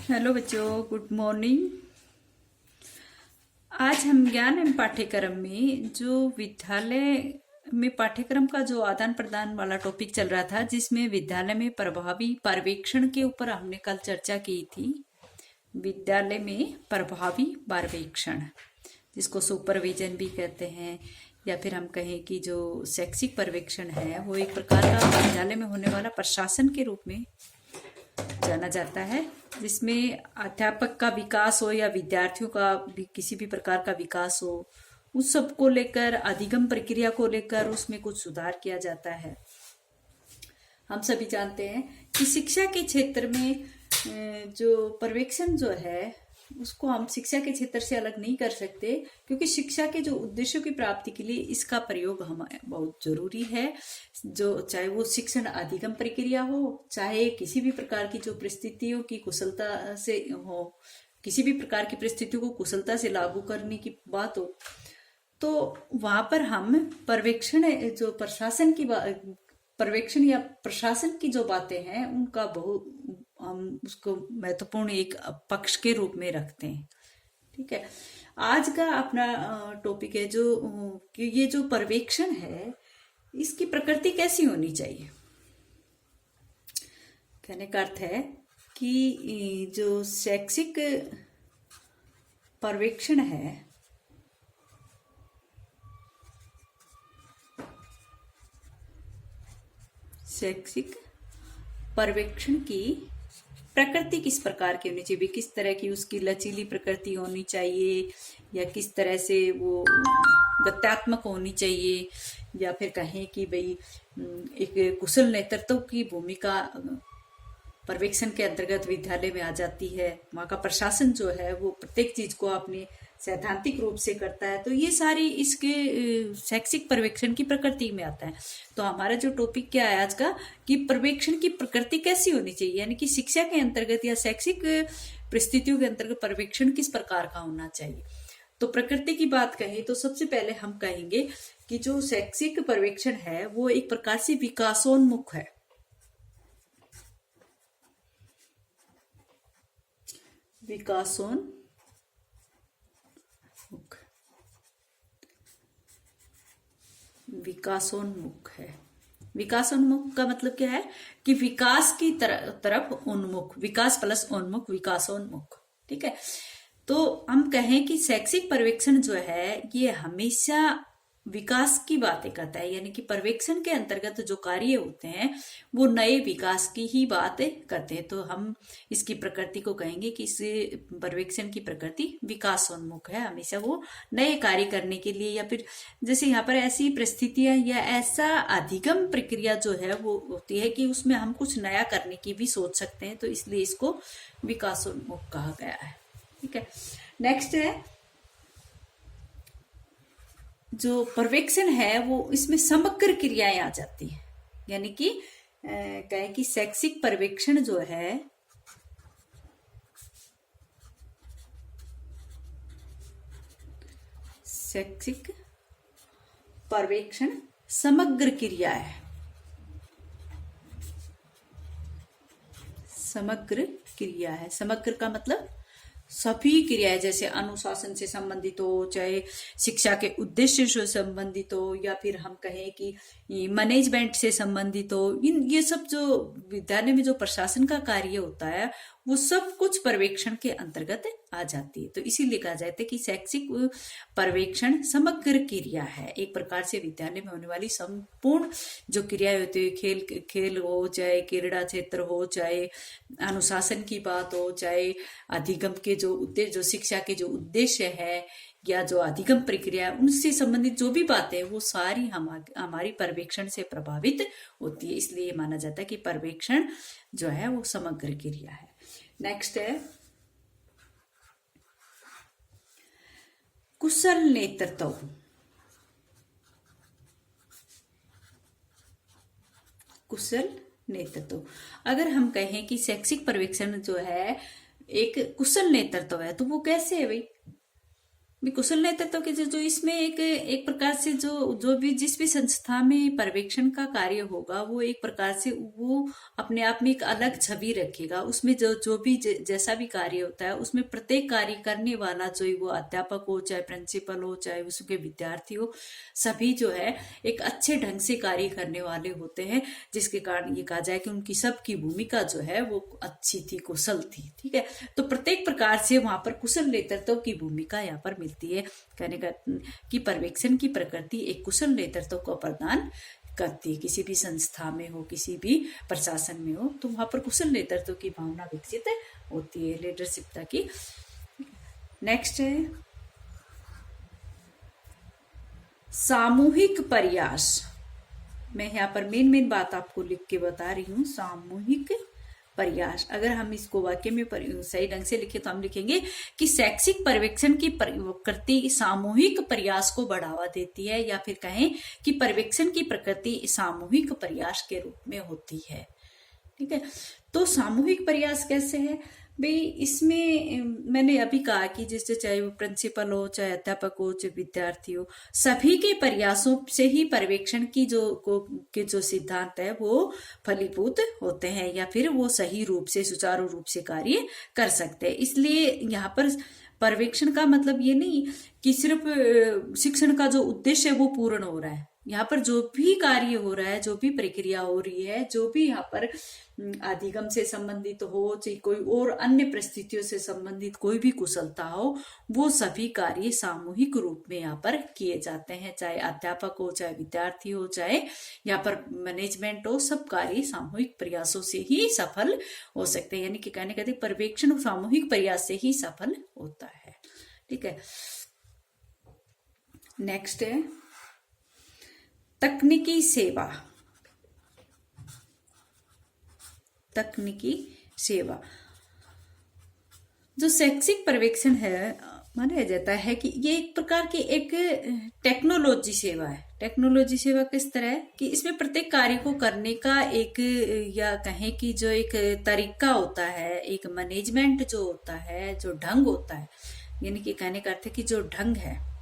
Hello बच्चों, good morning. आज हम ज्ञान एवं पाठ्यक्रम में जो विद्यालय में पाठ्यक्रम का जो आदान प्रदान वाला टॉपिक चल रहा था, जिसमें विद्यालय में प्रभावी पर्यवेक्षण के ऊपर हमने कल चर्चा की थी। विद्यालय में प्रभावी पर्यवेक्षण, जिसको सुपरविजन भी कहते हैं, या फिर हम कहें कि जो शैक्षिक पर्यवेक्षण है वो एक प्रकार का विद्यालय में होने वाला प्रशासन के रूप में जाना जाता है, जिसमें अध्यापक का विकास हो या विद्यार्थियों का भी किसी भी प्रकार का विकास हो, उस सब को लेकर, अधिगम प्रक्रिया को लेकर उसमें कुछ सुधार किया जाता है। हम सभी जानते हैं कि शिक्षा के क्षेत्र में जो पर्यवेक्षण जो है उसको हम शिक्षा के क्षेत्र से अलग नहीं कर सकते, क्योंकि शिक्षा के जो उद्देश्यों की प्राप्ति के लिए इसका प्रयोग हम बहुत जरूरी है। जो चाहे वो शिक्षण अधिगम प्रक्रिया हो, चाहे किसी भी प्रकार की जो परिस्थितियों की कुशलता से हो, किसी भी प्रकार की परिस्थितियों को कुशलता से लागू करने की बात हो, तो वहां पर हम पर्यवेक्षण जो प्रशासन की पर्यवेक्षण या प्रशासन की जो बातें हैं उनका बहुत हम उसको महत्वपूर्ण एक पक्ष के रूप में रखते हैं। ठीक है, आज का अपना टॉपिक है जो कि ये जो पर्यवेक्षण है इसकी प्रकृति कैसी होनी चाहिए। कहने का अर्थ है कि जो शैक्षिक पर्यवेक्षण है शैक्षिक पर्यवेक्षण की प्रकृति किस प्रकार की होनी चाहिए, किस तरह की उसकी लचीली प्रकृति होनी चाहिए, या किस तरह से वो गत्यात्मक होनी चाहिए, या फिर कहें कि भाई एक कुशल नेतृत्व की भूमिका पर्यवेक्षण के अंतर्गत विद्यालय में आ जाती है। वहाँ का प्रशासन जो है वो प्रत्येक चीज को अपने सैद्धांतिक रूप से करता है। तो ये सारी इसके शैक्षिक पर्यवेक्षण की प्रकृति में आता है। तो हमारा जो टॉपिक क्या है आज का, कि पर्यवेक्षण की प्रकृति कैसी होनी चाहिए, यानी कि शिक्षा के अंतर्गत या शैक्षिक परिस्थितियों के अंतर्गत पर्यवेक्षण किस प्रकार का होना चाहिए। तो प्रकृति की बात कहें तो सबसे पहले हम कहेंगे कि जो शैक्षिक पर्यवेक्षण है वो एक प्रकार से विकासोन्मुख है। विकासोन्मुख है। विकासोन्मुख का मतलब क्या है कि विकास की तरफ उन्मुख, विकास प्लस उन्मुख, विकासोन्मुख। ठीक है, तो हम कहें कि शैक्षिक पर्यवेक्षण जो है ये हमेशा विकास की बातें करता है, यानी कि पर्यवेक्षण के अंतर्गत जो कार्य होते हैं वो नए विकास की ही बातें करते हैं। तो हम इसकी प्रकृति को कहेंगे कि इस पर्यवेक्षण की प्रकृति विकासोन्मुख है। हमेशा वो नए कार्य करने के लिए, या फिर जैसे यहाँ पर ऐसी परिस्थितियां या ऐसा अधिगम प्रक्रिया जो है वो होती है कि उसमें हम कुछ नया करने की भी सोच सकते हैं, तो इसलिए इसको विकासोन्मुख कहा गया है। ठीक है, नेक्स्ट है जो पर्यवेक्षण है वो इसमें समग्र क्रियाएं आ जाती है, यानी कि कहें कि शैक्षिक पर्यवेक्षण जो है शैक्षिक पर्यवेक्षण समग्र क्रिया है। समग्र क्रिया है, समग्र का मतलब सभी क्रियाएं, जैसे अनुशासन से संबंधित हो, चाहे शिक्षा के उद्देश्य से संबंधित हो, या फिर हम कहें कि मैनेजमेंट से संबंधित हो, इन ये सब जो विद्यालय में जो प्रशासन का कार्य होता है वो सब कुछ पर्यवेक्षण के अंतर्गत आ जाती है। तो इसीलिए कहा जाता है कि शैक्षिक पर्यवेक्षण समग्र क्रिया है। एक प्रकार से विद्यालय में होने वाली संपूर्ण जो क्रियाएं होती है, खेल हो, चाहे क्रीड़ा क्षेत्र हो, चाहे अनुशासन की बात हो, चाहे अधिगम के जो उद्देश्य, जो शिक्षा के जो उद्देश्य है, या जो अधिगम प्रक्रिया, उनसे संबंधित जो भी बातें वो सारी हमारी पर्यवेक्षण से प्रभावित होती है। इसलिए माना जाता है कि पर्यवेक्षण जो है वो समग्र क्रिया है। नेक्स्ट है कुशल नेतृत्व। कुशल नेतृत्व, अगर हम कहें कि शैक्षिक पर्यवेक्षण जो है एक कुशल नेतृत्व है, तो वो कैसे है भाई। भी कुशल नेतृत्व के जो इसमें एक प्रकार से जो भी जिस भी संस्था में पर्यवेक्षण का कार्य होगा वो एक प्रकार से वो अपने आप में एक अलग छवि रखेगा। उसमें जो भी जैसा भी कार्य होता है उसमें प्रत्येक कार्य करने वाला जो वो अध्यापक हो, चाहे प्रिंसिपल हो, चाहे उसके विद्यार्थी हो, सभी जो है एक अच्छे ढंग से कार्य करने वाले होते हैं, जिसके कारण ये कहा जाए कि उनकी सबकी भूमिका जो है वो अच्छी थी, कुशल थी। ठीक है, तो प्रत्येक प्रकार से वहां पर कुशल नेतृत्व की भूमिका यहाँ पर मिलती है। कहने का कि पर्यवेक्षण की प्रकृति एक कुशल नेतृत्व को प्रदान करती है। किसी भी संस्था में हो, किसी भी प्रशासन में हो, तो वहां पर कुशल नेतृत्व की भावना विकसित होती है, लीडरशिप की। नेक्स्ट है सामूहिक प्रयास। मैं यहाँ पर मेन बात आपको लिख के बता रही हूँ, सामूहिक प्रयास। अगर हम इसको वाक्य में सही ढंग से लिखे तो हम लिखेंगे कि शैक्षिक पर्यवेक्षण की प्रकृति सामूहिक प्रयास को बढ़ावा देती है, या फिर कहें कि पर्यवेक्षण की प्रकृति सामूहिक प्रयास के रूप में होती है। ठीक है, तो सामूहिक प्रयास कैसे है भाई? इसमें मैंने अभी कहा कि जिससे चाहे वो प्रिंसिपल हो, चाहे अध्यापक हो, चाहे विद्यार्थी हो, सभी के प्रयासों से ही पर्यवेक्षण की जो सिद्धांत है वो फलीभूत होते हैं, या फिर वो सही रूप से सुचारू रूप से कार्य कर सकते हैं। इसलिए यहाँ पर पर्यवेक्षण का मतलब ये नहीं कि सिर्फ शिक्षण का जो उद्देश्य है वो पूर्ण हो रहा है। यहाँ पर जो भी कार्य हो रहा है, जो भी प्रक्रिया हो रही है, जो भी यहाँ पर अधिगम से संबंधित हो, चाहे कोई और अन्य परिस्थितियों से संबंधित कोई भी कुशलता हो, वो सभी कार्य सामूहिक रूप में यहाँ पर किए जाते हैं। चाहे अध्यापक हो, चाहे विद्यार्थी हो, चाहे यहाँ पर मैनेजमेंट हो, सब कार्य सामूहिक प्रयासों से ही सफल हो सकते हैं। यानी कि कहने कहते पर्यवेक्षण सामूहिक प्रयास से ही सफल होता है। ठीक है, नेक्स्ट है तकनीकी सेवा। तकनीकी सेवा जो शैक्षिक पर्यवेक्षण है, माना जाता है कि ये एक प्रकार की एक टेक्नोलॉजी सेवा है। टेक्नोलॉजी सेवा किस तरह है कि इसमें प्रत्येक कार्य को करने का एक, या कहें कि जो एक तरीका होता है, एक मैनेजमेंट जो होता है, जो ढंग होता है, यानी कि कहने का अर्थ है कि जो ढंग है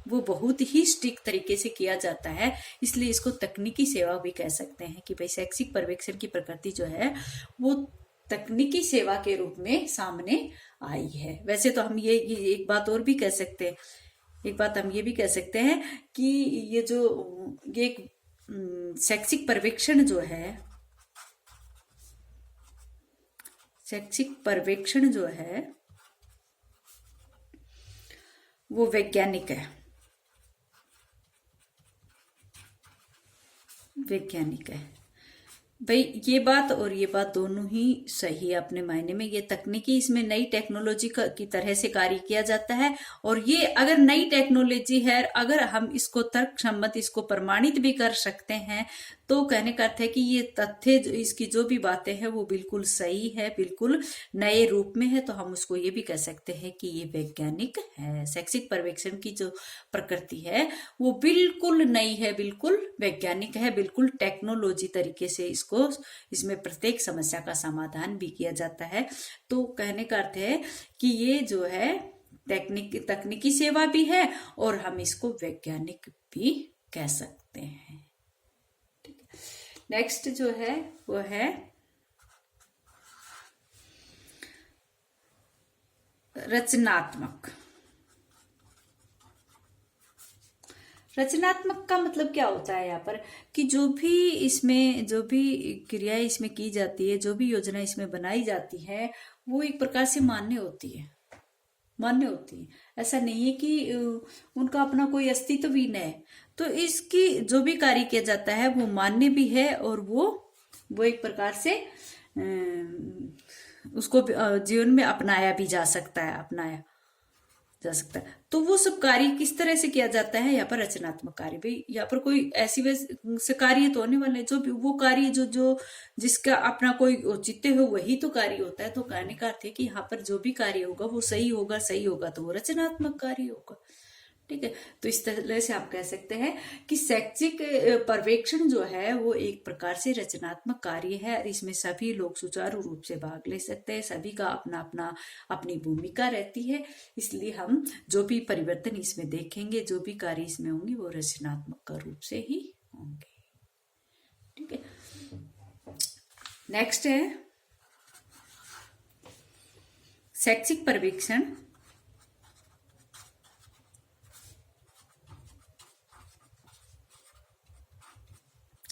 वो बहुत ही स्ट्रिक्ट तरीके से किया जाता है। इसलिए इसको तकनीकी सेवा भी कह सकते हैं कि भाई शैक्षिक पर्यवेक्षण की प्रकृति जो है वो तकनीकी सेवा के रूप में सामने आई है। वैसे तो हम ये एक बात और भी कह सकते हैं, एक बात हम ये भी कह सकते हैं कि ये शैक्षिक पर्यवेक्षण जो है, शैक्षिक पर्यवेक्षण जो है वो वैज्ञानिक है। वैज्ञानिक है भाई, ये बात और ये बात दोनों ही सही है अपने मायने में। ये तकनीकी, इसमें नई टेक्नोलॉजी की तरह से कार्य किया जाता है, और ये अगर नई टेक्नोलॉजी है, अगर हम इसको तर्क सम्मत इसको प्रमाणित भी कर सकते हैं, तो कहने का अर्थ है कि ये तथ्य इसकी जो भी बातें हैं वो बिल्कुल सही है, बिल्कुल नए रूप में है, तो हम उसको ये भी कह सकते हैं कि ये वैज्ञानिक है। शैक्षिक पर्यवेक्षण की जो प्रकृति है वो बिल्कुल नई है, बिल्कुल वैज्ञानिक है, बिल्कुल टेक्नोलॉजी तरीके से इसमें प्रत्येक समस्या का समाधान भी किया जाता है। तो कहने का अर्थ है कि ये जो है तकनीकी सेवा भी है, और हम इसको वैज्ञानिक भी कह सकते हैं। नेक्स्ट जो है वो है रचनात्मक। रचनात्मक का मतलब क्या होता है यहाँ पर कि जो भी क्रियाएं इसमें की जाती है, जो भी योजना इसमें बनाई जाती है, वो एक प्रकार से मान्य होती है। ऐसा नहीं है कि उनका अपना कोई अस्तित्व भी नहीं है। तो इसकी जो भी कार्य किया जाता है वो मान्य भी है, और वो एक प्रकार से उसको जीवन में अपनाया जा सकता है। तो वो सब कार्य किस तरह से किया जाता है? यहाँ पर रचनात्मक कार्य। भाई यहाँ पर कोई ऐसी वैसे कार्य तो होने वाले, जो भी वो कार्य जो जिसका अपना कोई औचित्य हो वही तो कार्य होता है। तो कहने का अर्थ है कि यहाँ पर जो भी कार्य होगा वो सही होगा तो वो रचनात्मक कार्य होगा। ठीक है। तो इस तरह से आप कह सकते हैं कि शैक्षिक पर्यवेक्षण जो है वो एक प्रकार से रचनात्मक कार्य है और इसमें सभी लोग सुचारू रूप से भाग ले सकते हैं, सभी का अपना अपना अपनी भूमिका रहती है। इसलिए हम जो भी परिवर्तन इसमें देखेंगे, जो भी कार्य इसमें होंगे, वो रचनात्मक रूप से ही होंगे। ठीक है। नेक्स्ट है शैक्षिक पर्यवेक्षण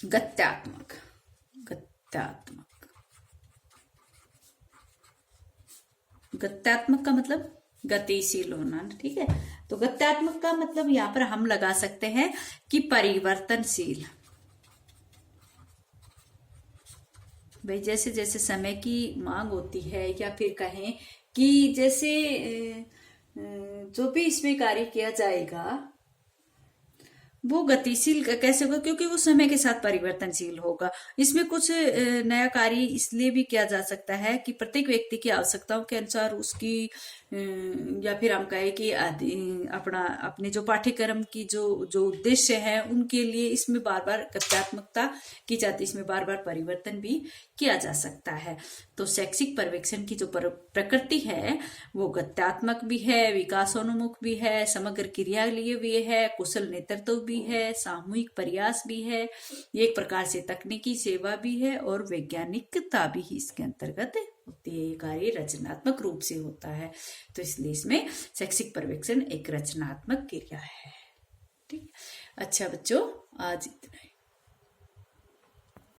गत्यात्मक। गत्यात्मक गत्यात्मक का मतलब गतिशील होना। ठीक है। तो गत्यात्मक का मतलब यहां पर हम लगा सकते हैं कि परिवर्तनशील। भाई जैसे जैसे समय की मांग होती है, या फिर कहें कि जैसे जो भी इसमें कार्य किया जाएगा वो गतिशील कैसे होगा, क्योंकि वो समय के साथ परिवर्तनशील होगा। इसमें कुछ नया कार्य इसलिए भी किया जा सकता है कि प्रत्येक व्यक्ति की आवश्यकताओं के अनुसार उसकी या फिर हम कहें कि अपने जो पाठ्यक्रम की जो जो उद्देश्य है उनके लिए इसमें बार बार गत्यात्मकता की जाती है, इसमें बार बार परिवर्तन भी किया जा सकता है। तो शैक्षिक पर्यवेक्षण की जो प्रकृति है वो गत्यात्मक भी है, विकासोन्मुख भी है, समग्र क्रिया लिए भी है, कुशल नेतृत्व भी है, सामूहिक प्रयास भी है, एक प्रकार से तकनीकी सेवा भी है और वैज्ञानिकता भी इसके अंतर्गत होती है। ये कार्य रचनात्मक रूप से होता है, तो इसलिए इसमें शैक्षिक पर्यवेक्षण एक रचनात्मक क्रिया है। ठीक। अच्छा बच्चों, आज इतना ही।